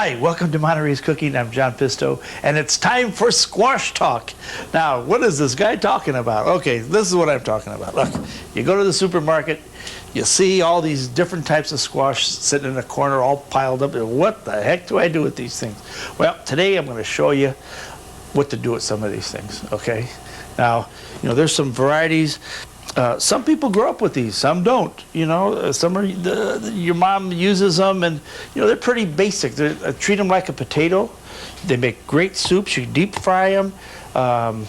Hi, welcome to Monterey's Cooking. I'm John Pisto, and it's time for squash talk. Now, what is this guy talking about? Okay, this is what I'm talking about. Look, you go to the supermarket, you see all these different types of squash sitting in a corner all piled up. What the heck do I do with these things? Well, today I'm going to show you what to do with some of these things, okay? Now, you know, there's some varieties. Some people grow up with these, some don't. You know, some are your mom uses them, and you know they're pretty basic. Treat them like a potato. They make great soups. You deep fry them. I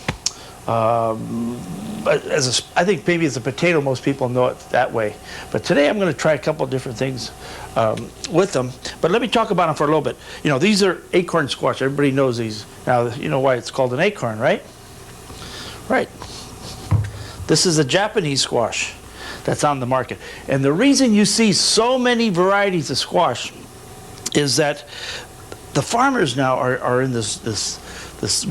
think maybe as a potato, most people know it that way. But today I'm going to try a couple of different things with them. But let me talk about them for a little bit. You know, these are acorn squash. Everybody knows these. Now, you know why it's called an acorn, right? Right. This is a Japanese squash that's on the market. And the reason you see so many varieties of squash is that the farmers now are in this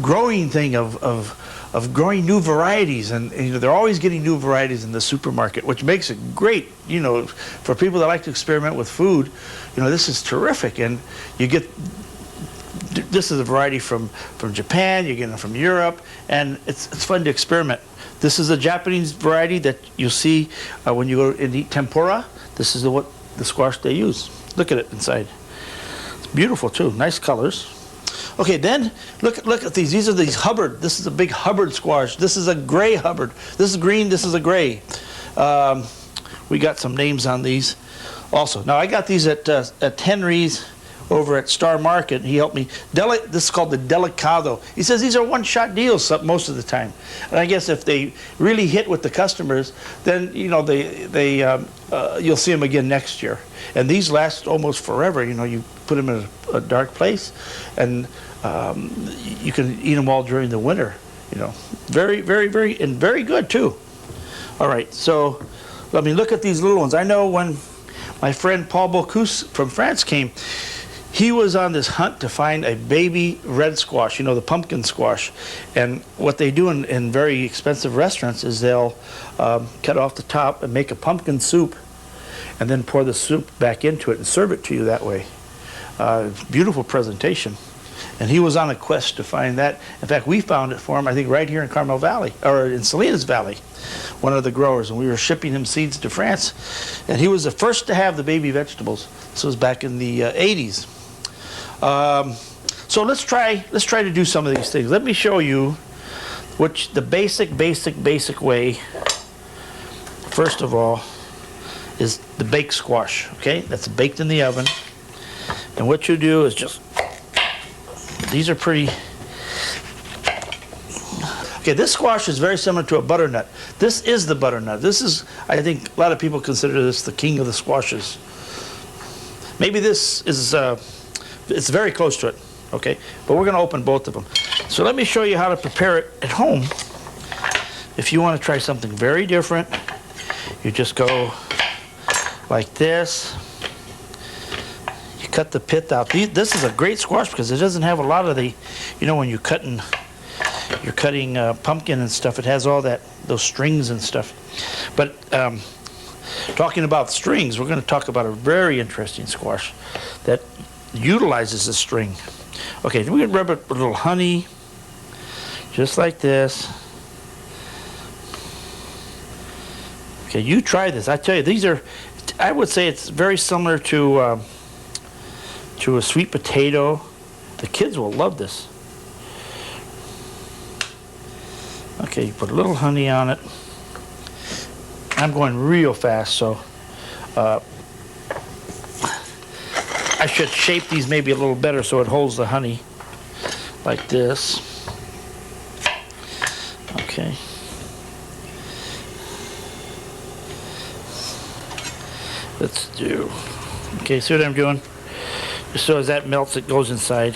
growing thing of growing new varieties. And you know, they're always getting new varieties in the supermarket, which makes it great, you know, for people that like to experiment with food. You know, this is terrific. And you get, this is a variety from Japan, you get it from Europe, and it's fun to experiment. This is a Japanese variety that you'll see when you go and eat tempura. This is what the squash they use. Look at it inside. It's beautiful too, nice colors. Okay, then look at these. These are these Hubbard. This is a big Hubbard squash. This is a gray Hubbard. This is green, this is a gray. We got some names on these also. Now I got these at Henry's over at Star Market. He helped me. This is called the Delicado. He says these are one-shot deals most of the time. And I guess if they really hit with the customers, then you know you'll see them again next year. And these last almost forever. You know, you put them in a dark place, and you can eat them all during the winter. You know, very good too. All right, so I mean, look at these little ones. I know when my friend Paul Bocuse from France came, he was on this hunt to find a baby red squash, you know, the pumpkin squash. And what they do in very expensive restaurants is they'll cut off the top and make a pumpkin soup and then pour the soup back into it and serve it to you that way. Beautiful presentation. And he was on a quest to find that. In fact, we found it for him, I think, right here in Carmel Valley, or in Salinas Valley, one of the growers. And we were shipping him seeds to France. And he was the first to have the baby vegetables. This was back in the 80s. So let's try to do some of these things. Let me show you which the basic way, first of all, is the baked squash. Okay, that's baked in the oven. And what you do is just, these are pretty, okay, this squash is very similar to a butternut. This is the butternut. This is, I think a lot of people consider this the king of the squashes. Maybe this is, it's very close to it, okay? But we're going to open both of them. So let me show you how to prepare it at home. If you want to try something very different, you just go like this. You cut the pith out. This is a great squash because it doesn't have a lot of the, you know, when you're cutting pumpkin and stuff, it has all those strings and stuff. But talking about strings, we're going to talk about a very interesting squash that utilizes the string. Okay, we can rub it with a little honey, just like this. Okay, you try this. I tell you, these are, I would say it's very similar to a sweet potato. The kids will love this. Okay, you put a little honey on it. I'm going real fast, so I should shape these maybe a little better so it holds the honey like this. Okay. Let's do, okay, see what I'm doing? Just so as that melts, it goes inside.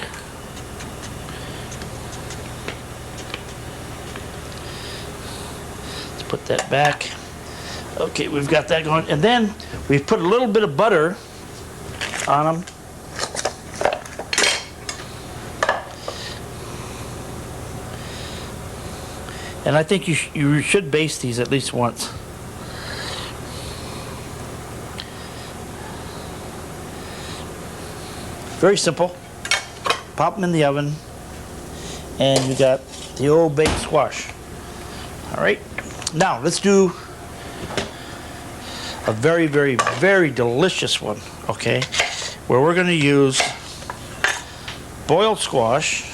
Let's put that back. Okay, we've got that going. And then we've put a little bit of butter on them. And I think you should baste these at least once. Very simple. pop them in the oven, and you got the old baked squash. All right, now let's do a very, very, very delicious one, okay, where we're going to use boiled squash,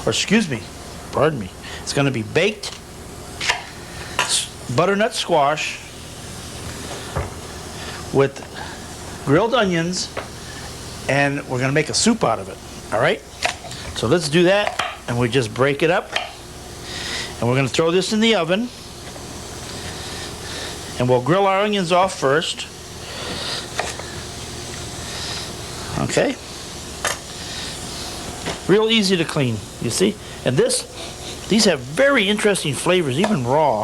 or excuse me, pardon me, it's going to be baked butternut squash with grilled onions, and we're going to make a soup out of it. All right, so let's do that, and we just break it up, and we're going to throw this in the oven, and we'll grill our onions off first. Okay, real easy to clean, you see, and these have very interesting flavors, even raw.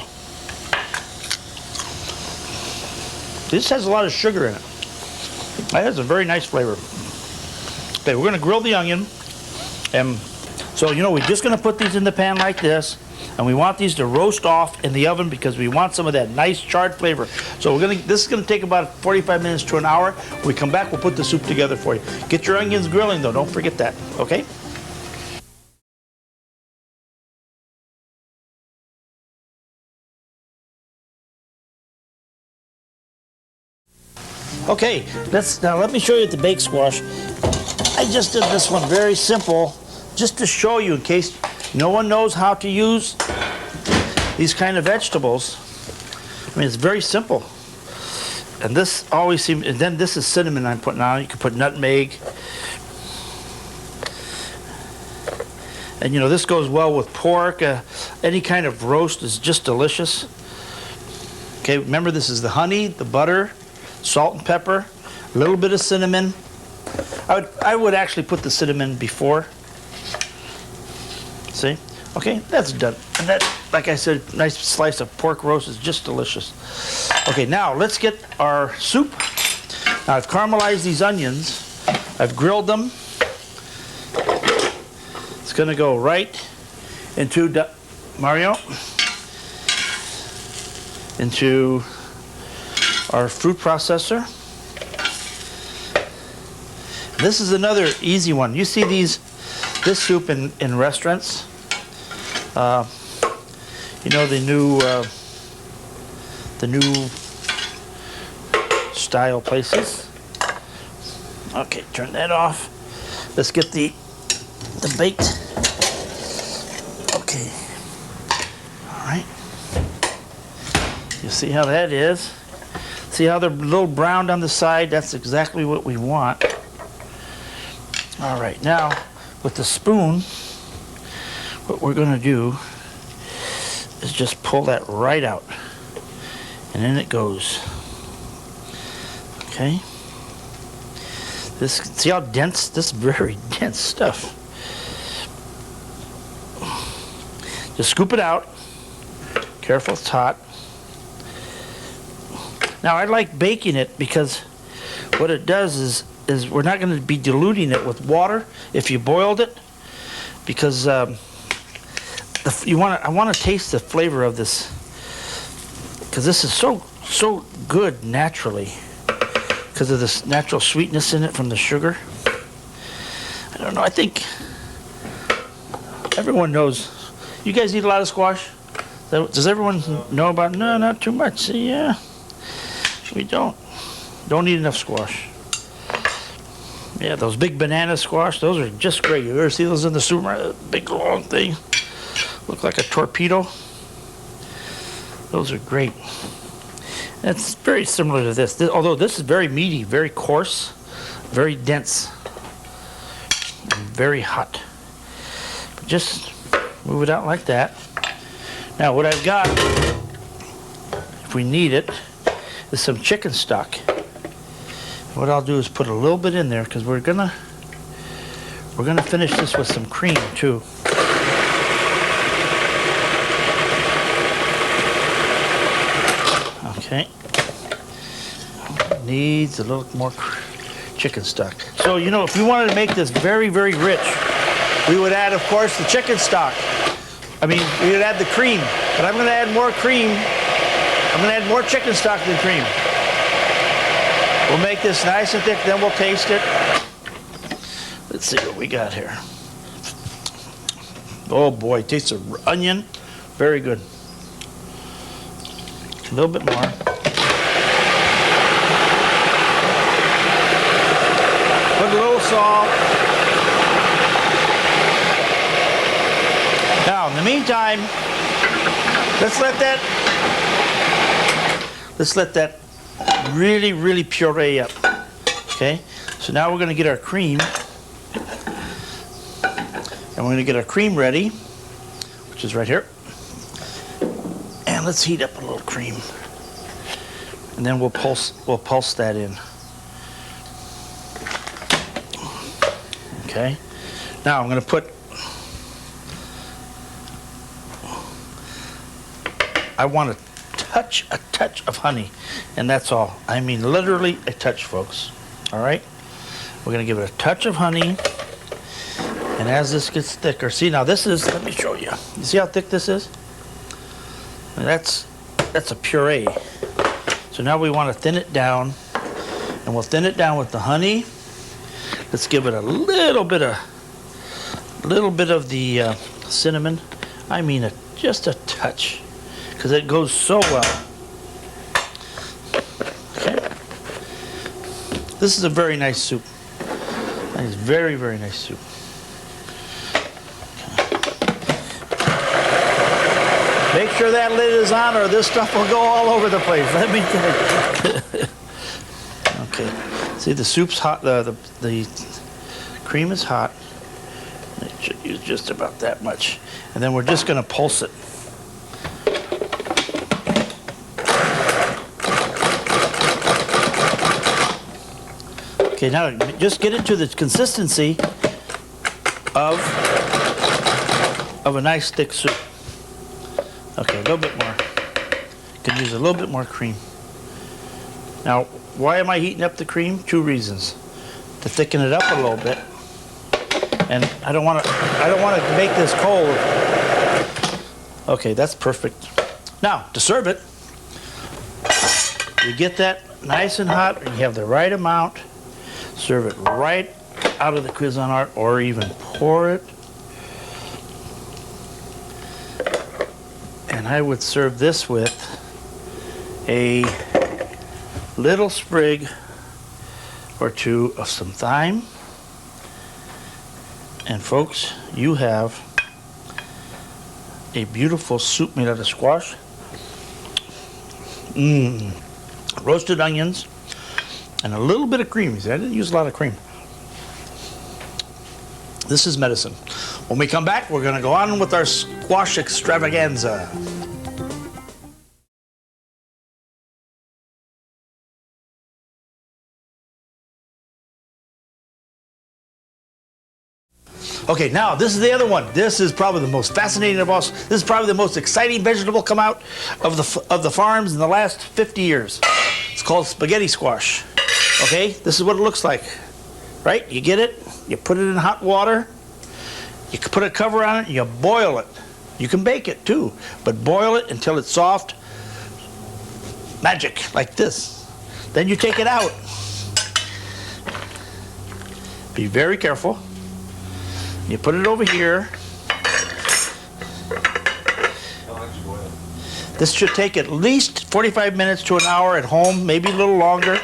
This has a lot of sugar in it. That has a very nice flavor. Okay, we're going to grill the onion. And so, you know, we're just going to put these in the pan like this. And we want these to roast off in the oven because we want some of that nice charred flavor. So this is going to take about 45 minutes to an hour. When we come back, we'll put the soup together for you. Get your onions grilling, though. Don't forget that, okay? Okay, now let me show you the baked squash. I just did this one very simple, just to show you in case no one knows how to use these kind of vegetables. I mean, it's very simple. And this always seems, and then this is cinnamon I'm putting on. You can put nutmeg. And you know, this goes well with pork. Any kind of roast is just delicious. Okay, remember this is the honey, the butter, salt and pepper, a little bit of cinnamon. I would actually put the cinnamon before. See? Okay, that's done. And that, like I said, nice slice of pork roast is just delicious. Okay, now let's get our soup. Now I've caramelized these onions. I've grilled them. It's going to go right into into our food processor. This is another easy one. You see this soup in restaurants. You know, the new style places. Okay, turn that off. Let's get the baked. Okay. All right. You see how that is? See how they're a little browned on the side? That's exactly what we want. All right, now with the spoon, what we're going to do is just pull that right out. And in it goes. Okay. See how dense? This is very dense stuff. Just scoop it out. Careful, it's hot. Now I like baking it because what it does is we're not going to be diluting it with water if you boiled it, because I want to taste the flavor of this, because this is so good naturally because of this natural sweetness in it from the sugar. I don't know, I think everyone knows. You guys eat a lot of squash? Does everyone know about it? No, not too much. See, yeah, we don't eat enough squash. Yeah, those big banana squash, those are just great. You ever see those in the supermarket? Big long thing, look like a torpedo. Those are great. It's very similar to this, although this is very meaty, very coarse, very dense, and very hot. But just move it out like that. Now what I've got, if we need it, is some chicken stock. What I'll do is put a little bit in there because we're gonna finish this with some cream too. Okay. Needs a little more chicken stock. So, you know, if we wanted to make this very, very rich, we would add, of course, the chicken stock. I mean, we would add the cream, but I'm going to add more cream. I'm going to add more chicken stock than cream. We'll make this nice and thick, then we'll taste it. Let's see what we got here. Oh boy, tastes of onion. Very good. A little bit more. Put a little salt. Now, in the meantime, let's let that really, really puree up. Okay? So now we're going to get our cream. And we're going to get our cream ready, which is right here. And let's heat up a little cream. And then we'll pulse that in. Okay. Now I'm going to put, I want a touch of honey, and that's all. I mean literally a touch, folks. All right? We're going to give it a touch of honey. And as this gets thicker, see now this is, let me show you. You see how thick this is? And that's a puree. So now we want to thin it down, and we'll thin it down with the honey. Let's give it a little bit of the cinnamon. I mean just a touch, because it goes so well. Okay. This is a very nice soup. It's very, very nice soup. Make sure that lid is on, or this stuff will go all over the place. Let me tell you. Okay. See, the soup's hot. The cream is hot. I should use just about that much, and then we're just going to pulse it. Okay. Now just get it to the consistency of a nice thick soup. Okay, a little bit more. Could use a little bit more cream. Now, why am I heating up the cream? 2 reasons: to thicken it up a little bit, and I don't want to make this cold. Okay, that's perfect. Now, to serve it, you get that nice and hot, and you have the right amount. Serve it right out of the Cuisinart, or even pour it. And I would serve this with a little sprig or 2 of some thyme. And folks, you have a beautiful soup made out of squash. Roasted onions and a little bit of cream. See, I didn't use a lot of cream. This is medicine. When we come back, we're going to go on with our squash extravaganza. Okay, now this is the other one. This is probably the most fascinating of all. This is probably the most exciting vegetable come out of the farms in the last 50 years. It's called spaghetti squash. Okay, this is what it looks like. Right? You get it, you put it in hot water. You can put a cover on it, and you boil it. You can bake it too, but boil it until it's soft. Magic, like this. Then you take it out. Be very careful. You put it over here. This should take at least 45 minutes to an hour at home, maybe a little longer.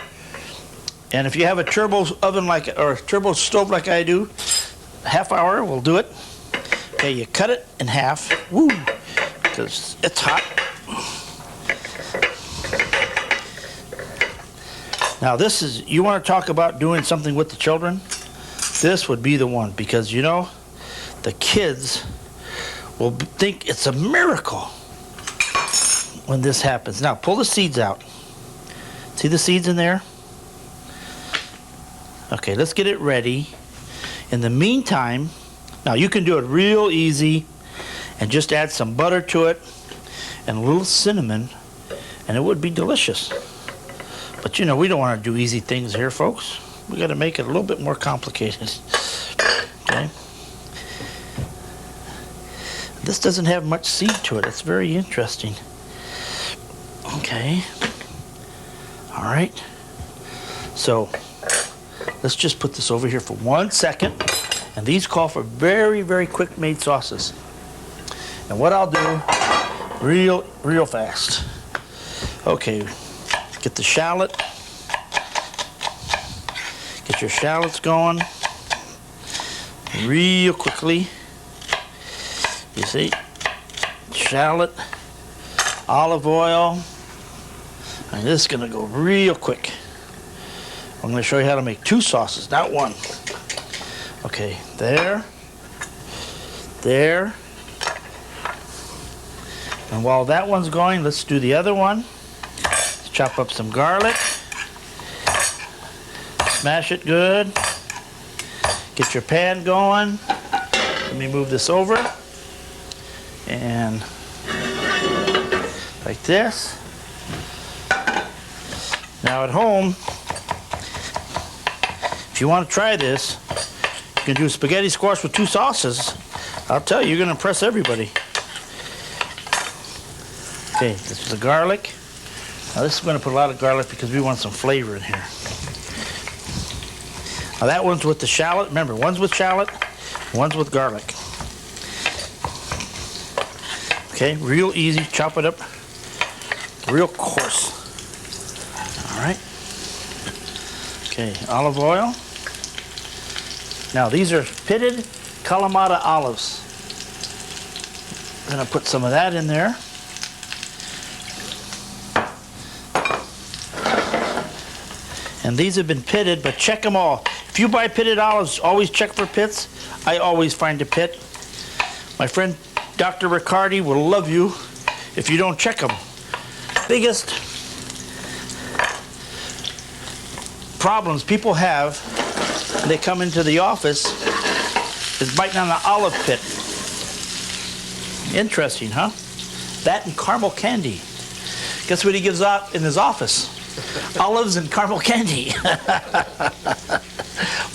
And if you have a turbo oven or a turbo stove like I do, a half hour will do it. Okay, you cut it in half. Woo! Because it's hot. Now this is, you want to talk about doing something with the children? This would be the one, because you know, the kids will think it's a miracle when this happens. Now pull the seeds out. See the seeds in there? Okay, let's get it ready. In the meantime, now you can do it real easy and just add some butter to it and a little cinnamon, and it would be delicious. But you know, we don't want to do easy things here, folks. We got to make it a little bit more complicated. Okay. This doesn't have much seed to it. It's very interesting. Okay. All right. So let's just put this over here for 1 second. And these call for very, very quick made sauces. And what I'll do, real fast. Okay, get the shallot. Get your shallots going real quickly. You see, shallot, olive oil, and this is going to go real quick. I'm going to show you how to make 2 sauces, not 1. Okay, there. And while that one's going, let's do the other one. Let's chop up some garlic. Smash it good. Get your pan going. Let me move this over. And like this. Now at home, if you want to try this, you can do spaghetti squash with 2 sauces. I'll tell you, you're going to impress everybody. Okay, this is the garlic. Now this is going to put a lot of garlic because we want some flavor in here. Now that one's with the shallot. Remember, one's with shallot, one's with garlic. Okay, real easy. Chop it up real coarse. All right. Okay, olive oil. Now these are pitted Kalamata olives. I'm going to put some of that in there. And these have been pitted, but check them all. If you buy pitted olives, always check for pits. I always find a pit. My friend Dr. Riccardi will love you if you don't check them. Biggest problems people have when they come into the office is biting on the olive pit. Interesting, huh? That and caramel candy. Guess what he gives out in his office? Olives and caramel candy.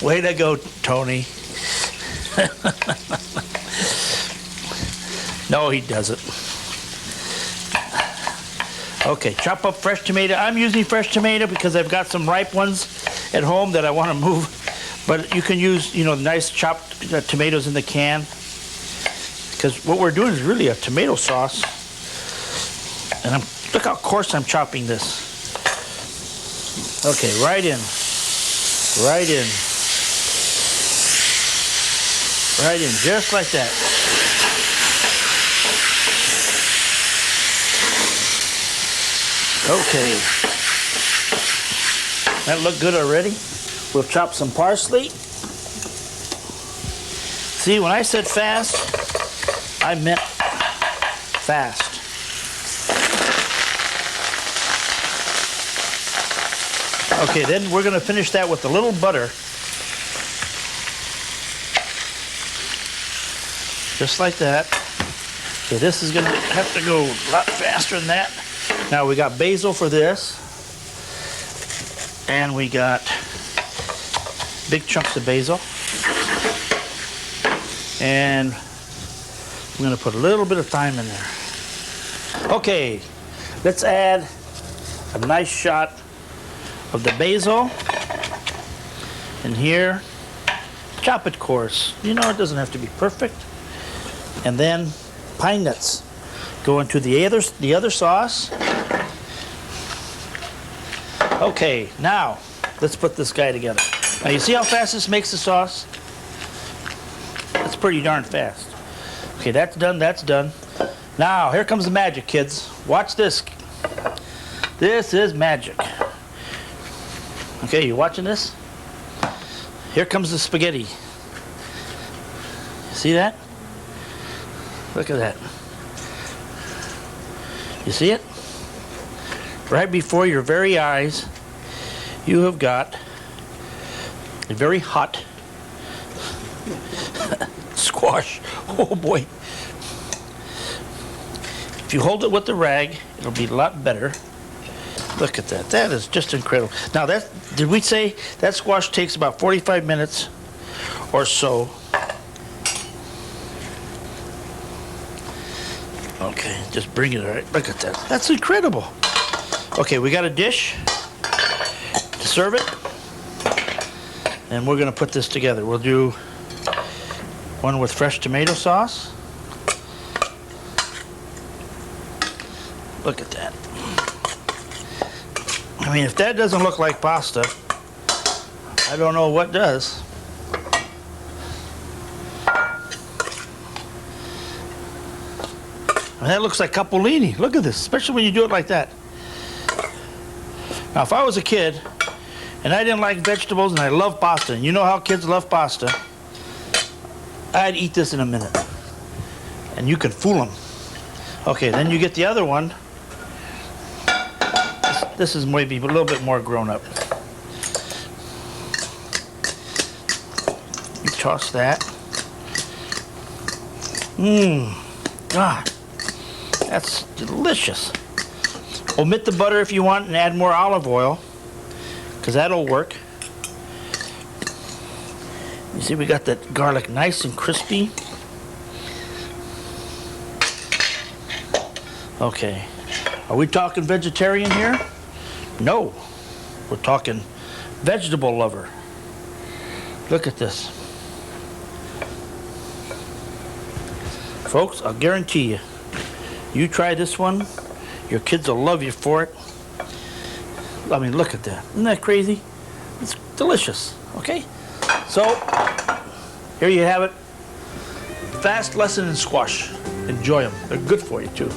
Way to go, Tony. No, he doesn't. Okay, chop up fresh tomato. I'm using fresh tomato because I've got some ripe ones at home that I want to move. But you can use, nice chopped tomatoes in the can. Because what we're doing is really a tomato sauce. And look how coarse I'm chopping this. Okay, right in, just like that. Okay, that looked good already. We'll chop some parsley. See, when I said fast, I meant fast. Okay, then we're going to finish that with a little butter. Just like that. Okay, this is going to have to go a lot faster than that. Now we got basil for this. And we got big chunks of basil. And I'm going to put a little bit of thyme in there. Okay, let's add a nice shot of the basil in here. Chop it coarse. It doesn't have to be perfect. And then pine nuts go into the other sauce. Okay, now let's put this guy together. Now you see how fast this makes the sauce? That's pretty darn fast. Okay, that's done, that's done. Now, here comes the magic, kids. Watch this. This is magic. Okay, you watching this? Here comes the spaghetti. See that? Look at that. You see it? Right before your very eyes, you have got a very hot squash. Oh boy. If you hold it with the rag, it'll be a lot better. Look at that. That is just incredible. Now, did we say that squash takes about 45 minutes or so? Okay, just bring it, all right? Look at that. That's incredible. Okay, we got a dish to serve it. And we're going to put this together. We'll do one with fresh tomato sauce. Look at that. I mean, if that doesn't look like pasta, I don't know what does. And that looks like capellini. Look at this, especially when you do it like that. Now, if I was a kid and I didn't like vegetables and I love pasta, and you know how kids love pasta, I'd eat this in a minute. And you can fool them. Okay, then you get the other one. This is maybe a little bit more grown up. You toss that. God, that's delicious. Omit the butter if you want and add more olive oil, because that'll work. You see, we got that garlic nice and crispy. Okay, are we talking vegetarian here? No, we're talking vegetable lover. Look at this. Folks, I'll guarantee you, you try this one, your kids will love you for it. I mean, look at that. Isn't that crazy? It's delicious, okay? So, here you have it. Fast lesson in squash. Enjoy them. They're good for you, too.